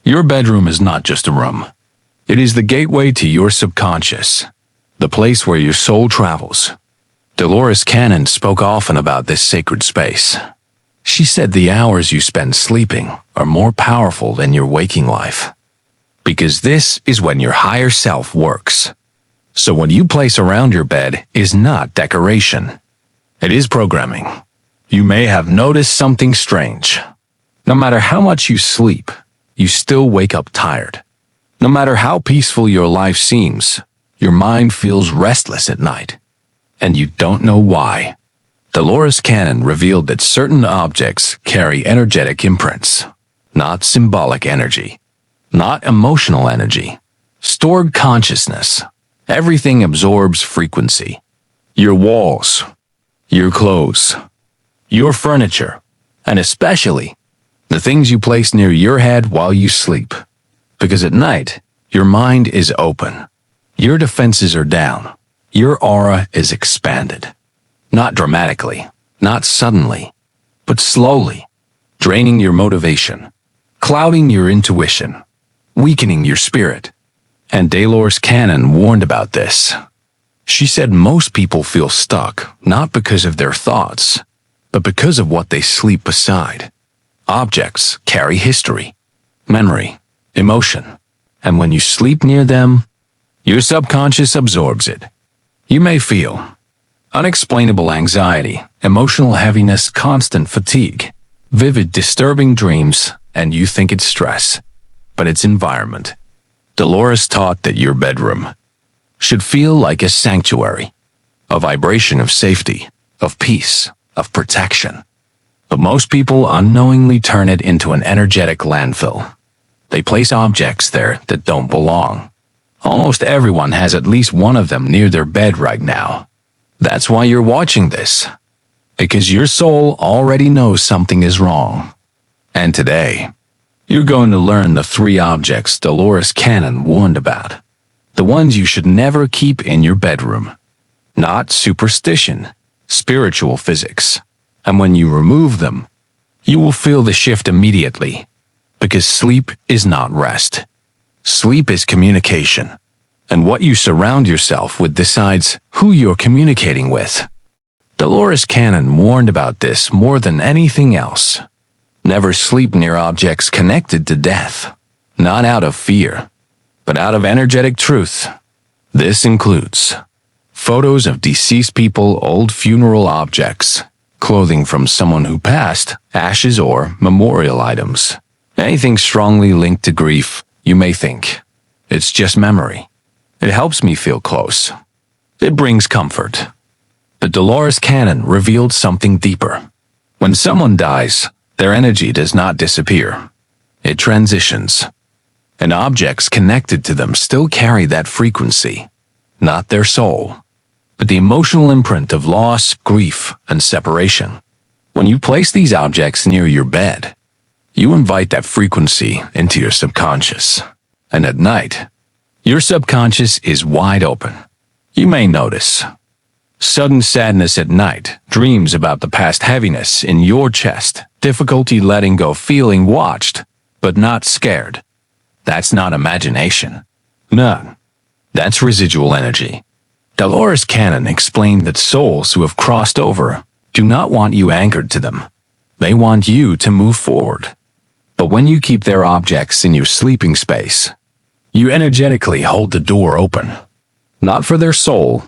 Your bedroom is not just a room. It is the gateway to your subconscious, the place where your soul travels. Dolores Cannon spoke often about this sacred space. She said the hours you spend sleeping are more powerful than your waking life, because this is when your higher self works. So what you place around your bed is not decoration. It is programming. You may have noticed something strange. No matter how much you sleep, you still wake up tired. No matter how peaceful your life seems, your mind feels restless at night. And you don't know why. Dolores Cannon revealed that certain objects carry energetic imprints, not symbolic energy, not emotional energy, stored consciousness. Everything absorbs frequency. Your walls, your clothes, your furniture, and especially the things you place near your head while you sleep. Because at night, your mind is open. Your defenses are down. Your aura is expanded. Not dramatically, not suddenly, but slowly, draining your motivation, clouding your intuition, weakening your spirit. And Dolores Cannon warned about this. She said most people feel stuck not because of their thoughts, but because of what they sleep beside. Objects carry history, memory, emotion, and when you sleep near them, your subconscious absorbs it. You may feel unexplainable anxiety, emotional heaviness, constant fatigue, vivid, disturbing dreams, and you think it's stress, but it's environment. Dolores taught that your bedroom should feel like a sanctuary, a vibration of safety, of peace, of protection. But most people unknowingly turn it into an energetic landfill. They place objects there that don't belong. Almost everyone has at least one of them near their bed right now. That's why you're watching this, because your soul already knows something is wrong. And today, you're going to learn the 3 objects Dolores Cannon warned about. The ones you should never keep in your bedroom. Not superstition, spiritual physics. And when you remove them, you will feel the shift immediately. Because sleep is not rest. Sleep is communication. And what you surround yourself with decides who you're communicating with. Dolores Cannon warned about this more than anything else. Never sleep near objects connected to death. Not out of fear, but out of energetic truth. This includes photos of deceased people, old funeral objects, clothing from someone who passed, ashes or memorial items. Anything strongly linked to grief, you may think, it's just memory. It helps me feel close. It brings comfort. But Dolores Cannon revealed something deeper. When someone dies, their energy does not disappear. It transitions. And objects connected to them still carry that frequency. Not their soul, but the emotional imprint of loss, grief, and separation. When you place these objects near your bed, you invite that frequency into your subconscious. And at night, your subconscious is wide open. You may notice sudden sadness at night, dreams about the past, heaviness in your chest, difficulty letting go, feeling watched, but not scared. That's not imagination. No, that's residual energy. Dolores Cannon explained that souls who have crossed over do not want you anchored to them. They want you to move forward. But when you keep their objects in your sleeping space, you energetically hold the door open. Not for their soul,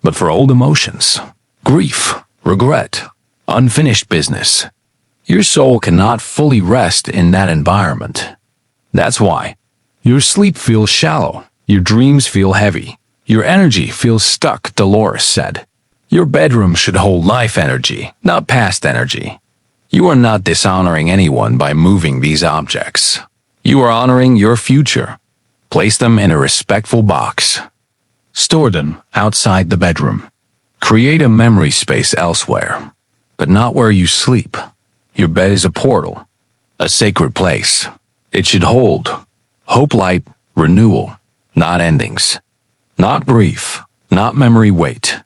but for old emotions, grief, regret, unfinished business. Your soul cannot fully rest in that environment. That's why your sleep feels shallow, your dreams feel heavy, your energy feels stuck, Dolores said. Your bedroom should hold life energy, not past energy. You are not dishonoring anyone by moving these objects. You are honoring your future. Place them in a respectful box. Store them outside the bedroom. Create a memory space elsewhere, but not where you sleep. Your bed is a portal, a sacred place. It should hold hope, light, renewal, not endings. Not grief, not memory weight.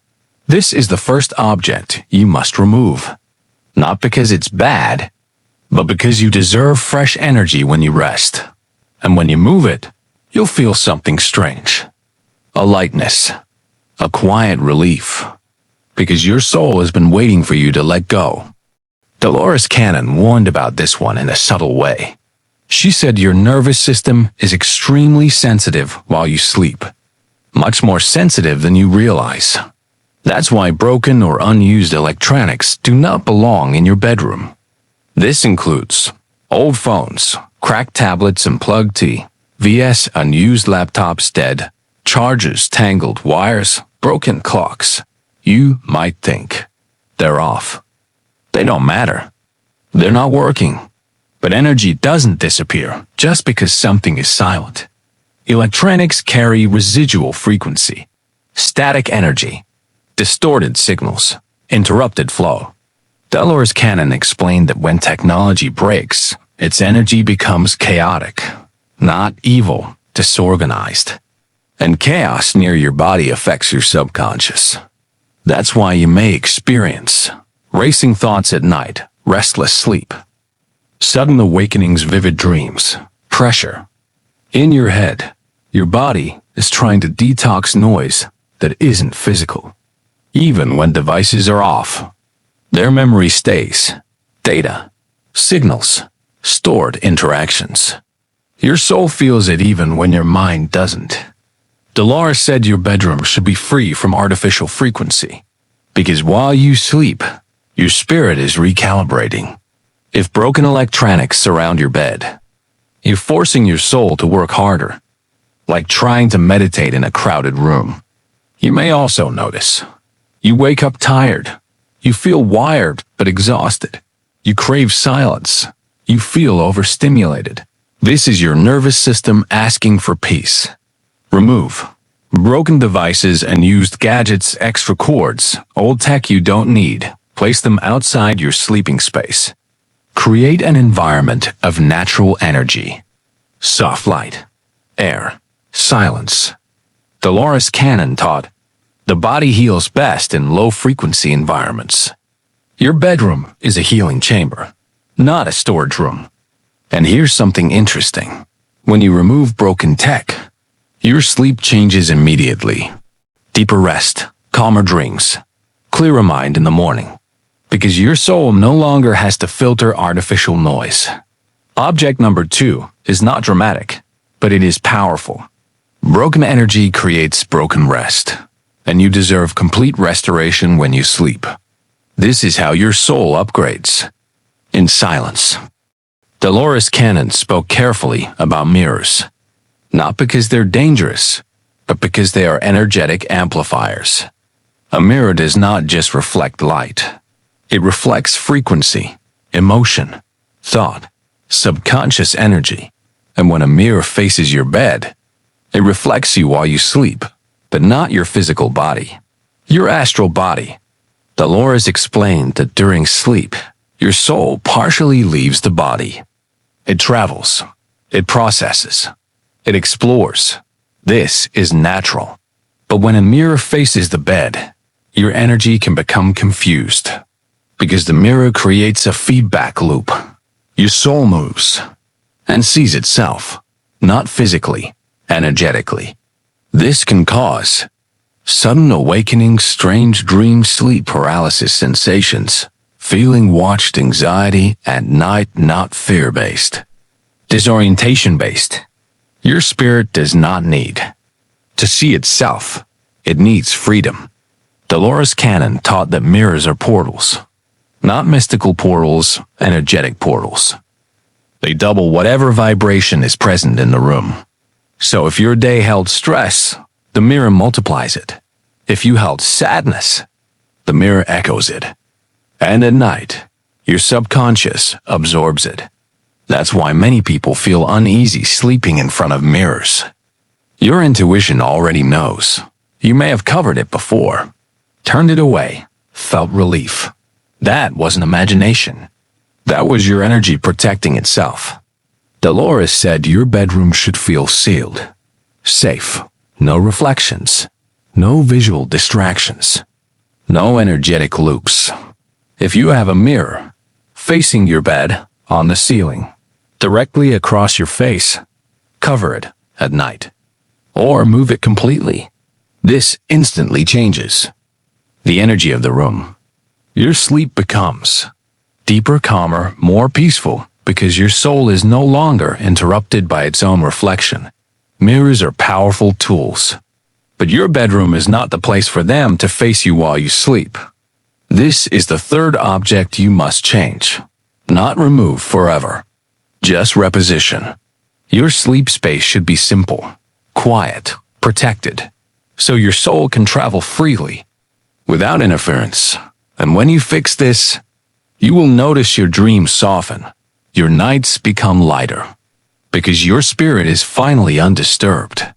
This is the first object you must remove. Not because it's bad, but because you deserve fresh energy when you rest. and when you move it, you'll feel something strange. A lightness, a quiet relief, because your soul has been waiting for you to let go. Dolores Cannon warned about this one in a subtle way. She said your nervous system is extremely sensitive while you sleep, much more sensitive than you realize. That's why broken or unused electronics do not belong in your bedroom. This includes old phones, cracked tablets and plugged TVs, unused laptops dead, chargers, tangled wires, broken clocks. You might think they're off. They don't matter. They're not working. But energy doesn't disappear just because something is silent. Electronics carry residual frequency, static energy, distorted signals, interrupted flow. Dolores Cannon explained that when technology breaks, its energy becomes chaotic, not evil, disorganized. And chaos near your body affects your subconscious. That's why you may experience racing thoughts at night, restless sleep, sudden awakenings, vivid dreams, pressure. In your head, your body is trying to detox noise that isn't physical. Even when devices are off, their memory stays. Data, signals, stored interactions. Your soul feels it even when your mind doesn't. Dolores said your bedroom should be free from artificial frequency, because while you sleep, your spirit is recalibrating. If broken electronics surround your bed, you're forcing your soul to work harder, like trying to meditate in a crowded room. You may also notice you wake up tired. You feel wired but exhausted. You crave silence. You feel overstimulated. This is your nervous system asking for peace. Remove broken devices and used gadgets, extra cords, old tech you don't need. Place them outside your sleeping space. Create an environment of natural energy. Soft light, air, silence. Dolores Cannon taught, the body heals best in low-frequency environments. Your bedroom is a healing chamber, not a storage room. And here's something interesting. When you remove broken tech, your sleep changes immediately. Deeper rest, calmer dreams, clearer mind in the morning. Because your soul no longer has to filter artificial noise. Object number 2 is not dramatic, but it is powerful. Broken energy creates broken rest, and you deserve complete restoration when you sleep. This is how your soul upgrades. In silence. Dolores Cannon spoke carefully about mirrors, not because they're dangerous, but because they are energetic amplifiers. A mirror does not just reflect light. It reflects frequency, emotion, thought, subconscious energy. And when a mirror faces your bed, it reflects you while you sleep, but not your physical body, your astral body. Dolores explained that during sleep, your soul partially leaves the body. It travels, it processes, it explores. This is natural. But when a mirror faces the bed, your energy can become confused. Because the mirror creates a feedback loop. Your soul moves and sees itself, not physically, energetically. This can cause sudden awakenings, strange dreams, sleep paralysis sensations, feeling watched, anxiety at night, not fear-based, disorientation-based. Your spirit does not need to see itself. It needs freedom. Dolores Cannon taught that mirrors are portals. Not mystical portals, energetic portals. They double whatever vibration is present in the room. So if your day held stress, the mirror multiplies it. If you held sadness, the mirror echoes it. And at night, your subconscious absorbs it. That's why many people feel uneasy sleeping in front of mirrors. Your intuition already knows. You may have covered it before, turned it away, felt relief. That wasn't imagination. That was your energy protecting itself. Dolores said your bedroom should feel sealed, safe, no reflections, no visual distractions, no energetic loops. If you have a mirror facing your bed, on the ceiling, directly across your face, cover it at night, or move it completely. This instantly changes the energy of the room. Your sleep becomes deeper, calmer, more peaceful because your soul is no longer interrupted by its own reflection. Mirrors are powerful tools, but your bedroom is not the place for them to face you while you sleep. This is the third object you must change, not remove forever. Just reposition. Your sleep space should be simple, quiet, protected, so your soul can travel freely, without interference. And when you fix this, you will notice your dreams soften, your nights become lighter, because your spirit is finally undisturbed.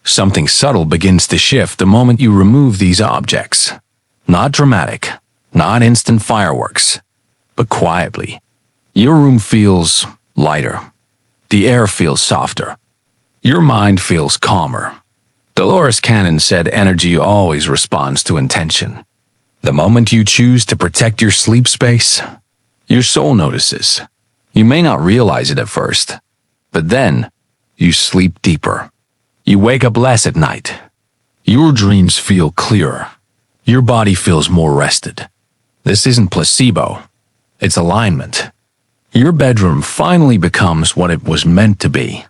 Something subtle begins to shift the moment you remove these objects. Not dramatic, not instant fireworks, but quietly. Your room feels lighter. The air feels softer. Your mind feels calmer. Dolores Cannon said energy always responds to intention. The moment you choose to protect your sleep space, your soul notices. You may not realize it at first, but then you sleep deeper. You wake up less at night. Your dreams feel clearer. Your body feels more rested. This isn't placebo. It's alignment. Your bedroom finally becomes what it was meant to be.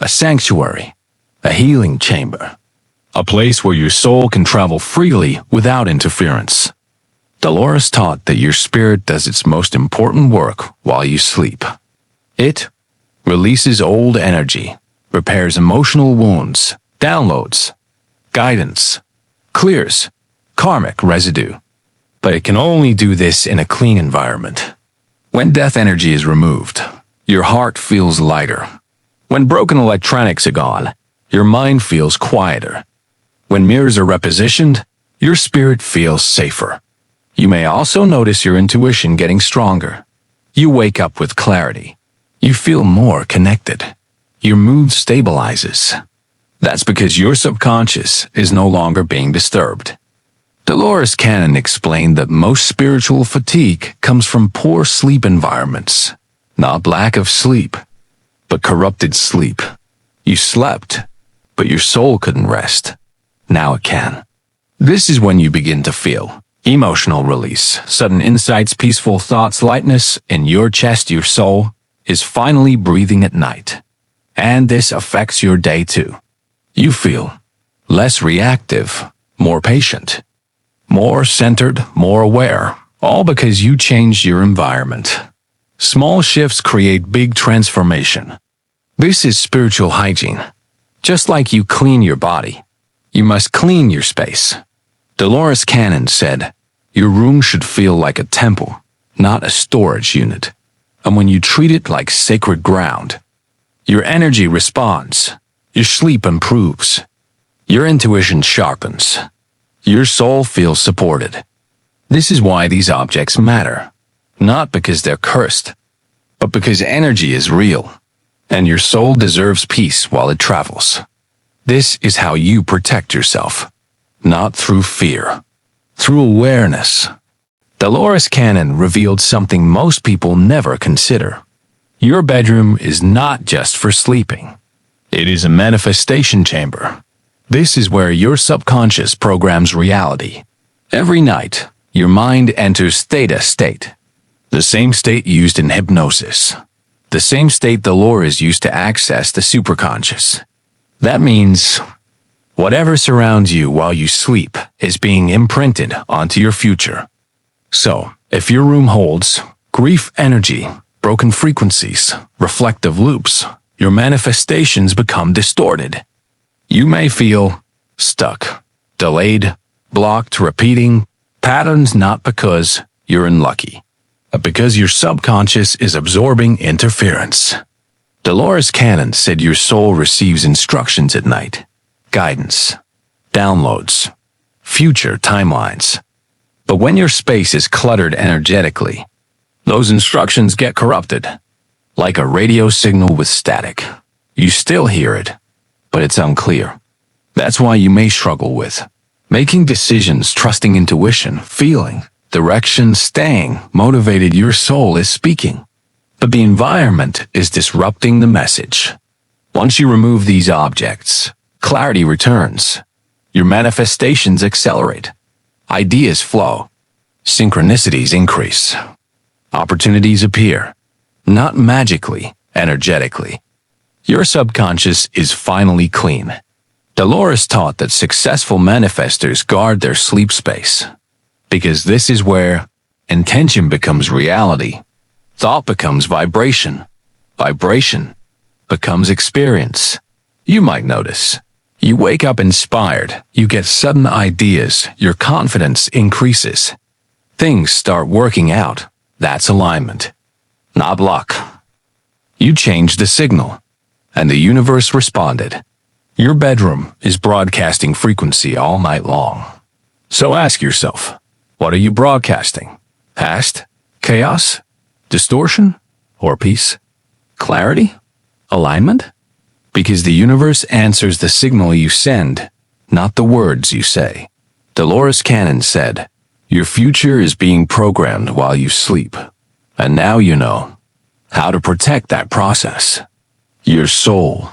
A sanctuary, a healing chamber, a place where your soul can travel freely without interference. Dolores taught that your spirit does its most important work while you sleep. It releases old energy, repairs emotional wounds, downloads guidance, clears karmic residue. But it can only do this in a clean environment. When death energy is removed, your heart feels lighter. When broken electronics are gone, your mind feels quieter. When mirrors are repositioned, your spirit feels safer. You may also notice your intuition getting stronger. You wake up with clarity. You feel more connected. Your mood stabilizes. That's because your subconscious is no longer being disturbed. Dolores Cannon explained that most spiritual fatigue comes from poor sleep environments, not lack of sleep, but corrupted sleep. You slept, but your soul couldn't rest. Now it can. This is when you begin to feel emotional release, sudden insights, peaceful thoughts, lightness in your chest. Your soul is finally breathing at night. And this affects your day too. You feel less reactive, more patient, more centered, more aware, all because you changed your environment. Small shifts create big transformation. This is spiritual hygiene. Just like you clean your body, you must clean your space. Dolores Cannon said, your room should feel like a temple, not a storage unit. And when you treat it like sacred ground, your energy responds, your sleep improves, your intuition sharpens, your soul feels supported. This is why these objects matter, not because they're cursed, but because energy is real, and your soul deserves peace while it travels. This is how you protect yourself, not through fear, through awareness. Dolores Cannon revealed something most people never consider. Your bedroom is not just for sleeping. It is a manifestation chamber. This is where your subconscious programs reality. Every night, your mind enters theta state, the same state used in hypnosis, the same state Dolores used to access the superconscious. That means whatever surrounds you while you sleep is being imprinted onto your future. So, if your room holds grief energy, broken frequencies, reflective loops, your manifestations become distorted. You may feel stuck, delayed, blocked, repeating patterns not because you're unlucky, but because your subconscious is absorbing interference. Dolores Cannon said your soul receives instructions at night, guidance, downloads, future timelines. But when your space is cluttered energetically, those instructions get corrupted, like a radio signal with static. You still hear it, but it's unclear. That's why you may struggle with making decisions, trusting intuition, feeling, direction, staying motivated. Your soul is speaking, but the environment is disrupting the message. Once you remove these objects, clarity returns. Your manifestations accelerate. Ideas flow. Synchronicities increase. Opportunities appear. Not magically, energetically. Your subconscious is finally clean. Dolores taught that successful manifestors guard their sleep space, because this is where intention becomes reality, thought becomes vibration, vibration becomes experience. You might notice. You wake up inspired, you get sudden ideas, your confidence increases. Things start working out. That's alignment, not luck. You changed the signal, and the universe responded. Your bedroom is broadcasting frequency all night long. So ask yourself, what are you broadcasting? Past? Chaos? Distortion? Or peace? Clarity? Alignment? Because the universe answers the signal you send, not the words you say. Dolores Cannon said, "Your future is being programmed while you sleep, and now you know how to protect that process." Your soul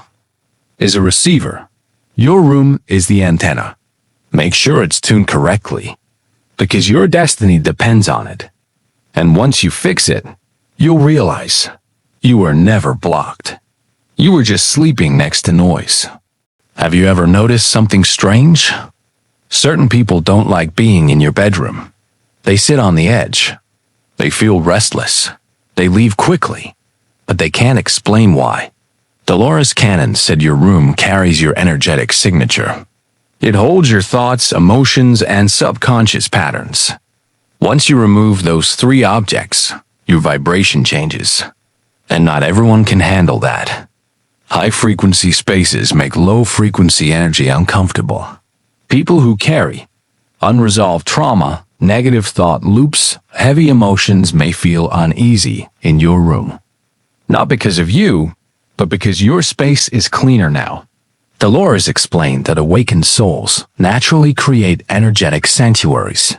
is a receiver. Your room is the antenna. Make sure it's tuned correctly, because your destiny depends on it. And once you fix it, you'll realize you were never blocked. You were just sleeping next to noise. Have you ever noticed something strange? Certain people don't like being in your bedroom. They sit on the edge. They feel restless. They leave quickly, but they can't explain why. Dolores Cannon said your room carries your energetic signature. It holds your thoughts, emotions, and subconscious patterns. Once you remove those three objects, your vibration changes. And not everyone can handle that. High-frequency spaces make low-frequency energy uncomfortable. People who carry unresolved trauma, negative thought loops, heavy emotions may feel uneasy in your room. Not because of you, but because your space is cleaner now. Dolores explained that awakened souls naturally create energetic sanctuaries.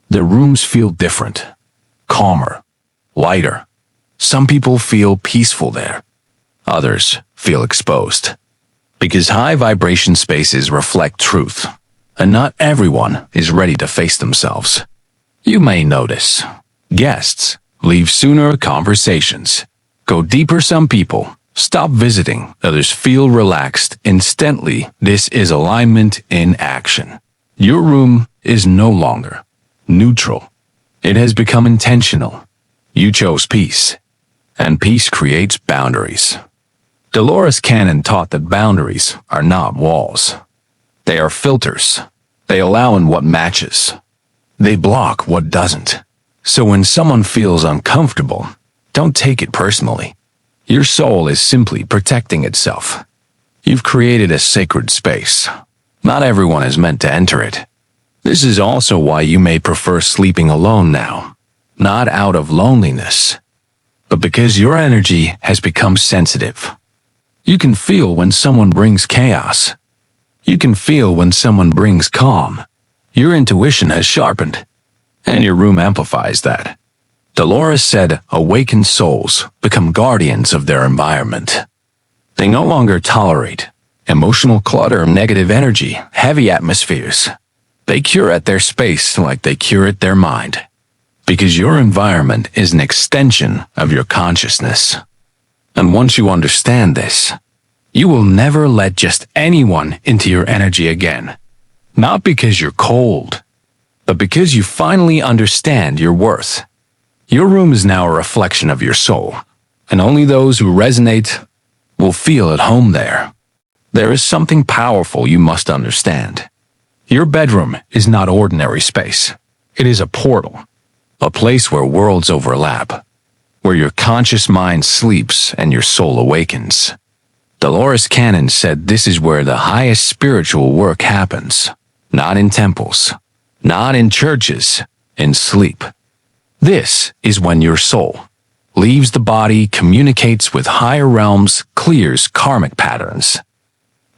Their rooms feel different, calmer, lighter. Some people feel peaceful there. Others feel exposed. Because high vibration spaces reflect truth, and not everyone is ready to face themselves. You may notice guests leave sooner, conversations go deeper. Some people stop visiting, others feel relaxed instantly. This is alignment in action. Your room is no longer neutral. It has become intentional. You chose peace, and peace creates boundaries. Dolores Cannon taught that boundaries are not walls. They are filters. They allow in what matches. They block what doesn't. So when someone feels uncomfortable, don't take it personally. Your soul is simply protecting itself. You've created a sacred space. Not everyone is meant to enter it. This is also why you may prefer sleeping alone now. Not out of loneliness, but because your energy has become sensitive. You can feel when someone brings chaos. You can feel when someone brings calm. Your intuition has sharpened, and your room amplifies that. Dolores said awakened souls become guardians of their environment. They no longer tolerate emotional clutter, negative energy, heavy atmospheres. They curate their space like they curate their mind. Because your environment is an extension of your consciousness. And once you understand this, you will never let just anyone into your energy again. Not because you're cold, but because you finally understand your worth. Your room is now a reflection of your soul, and only those who resonate will feel at home there. There is something powerful you must understand. Your bedroom is not ordinary space. It is a portal, a place where worlds overlap, where your conscious mind sleeps and your soul awakens. Dolores Cannon said this is where the highest spiritual work happens, not in temples, not in churches, in sleep. This is when your soul leaves the body, communicates with higher realms, clears karmic patterns,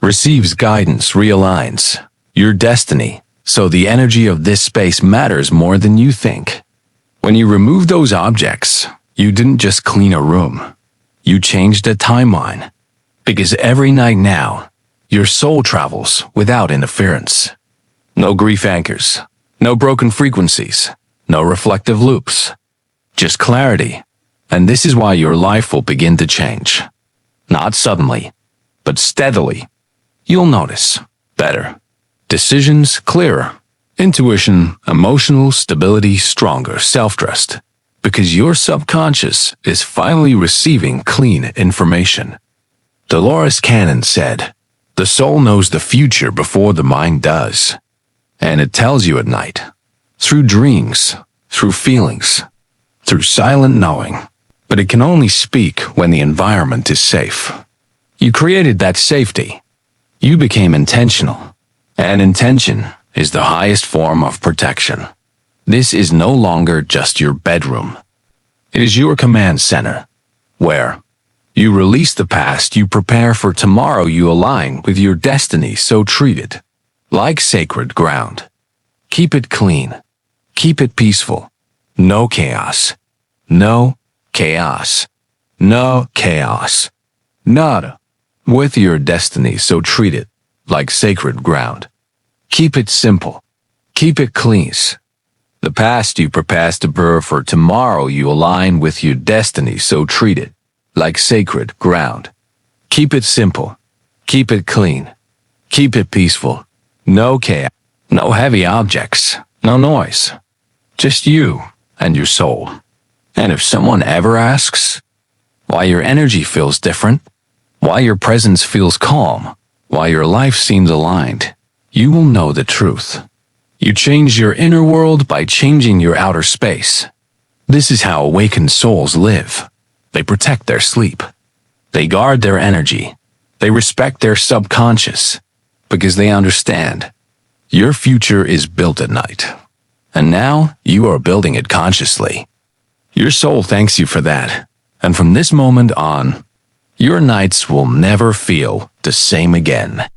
receives guidance, realigns your destiny, so the energy of this space matters more than you think. When you remove those objects, you didn't just clean a room. You changed a timeline. Because every night now, your soul travels without interference. No grief anchors, no broken frequencies, no reflective loops. Just clarity. And this is why your life will begin to change. Not suddenly, but steadily. You'll notice better. Decisions clearer. Intuition, emotional stability stronger, self-trust. Because your subconscious is finally receiving clean information. Dolores Cannon said, "The soul knows the future before the mind does. And it tells you at night. Through dreams, through feelings, through silent knowing. But it can only speak when the environment is safe. You created that safety. You became intentional. And intention is the highest form of protection. This is no longer just your bedroom. It is your command center, where you release the past, you prepare for tomorrow, you align with your destiny, so treat it like sacred ground. Keep it clean. Keep it peaceful. No chaos. No chaos. No chaos. Nada. With your destiny, so treat it like sacred ground. Keep it simple. Keep it clean. The past you prepare to prepare for tomorrow, you align with your destiny, so treat it like sacred ground. Keep it simple. Keep it clean. Keep it peaceful. No chaos. No heavy objects. No noise. Just you and your soul. And if someone ever asks why your energy feels different, why your presence feels calm, why your life seems aligned, you will know the truth. You change your inner world by changing your outer space. This is how awakened souls live. They protect their sleep. They guard their energy. They respect their subconscious because they understand your future is built at night. And now you are building it consciously. Your soul thanks you for that. And from this moment on, your nights will never feel the same again.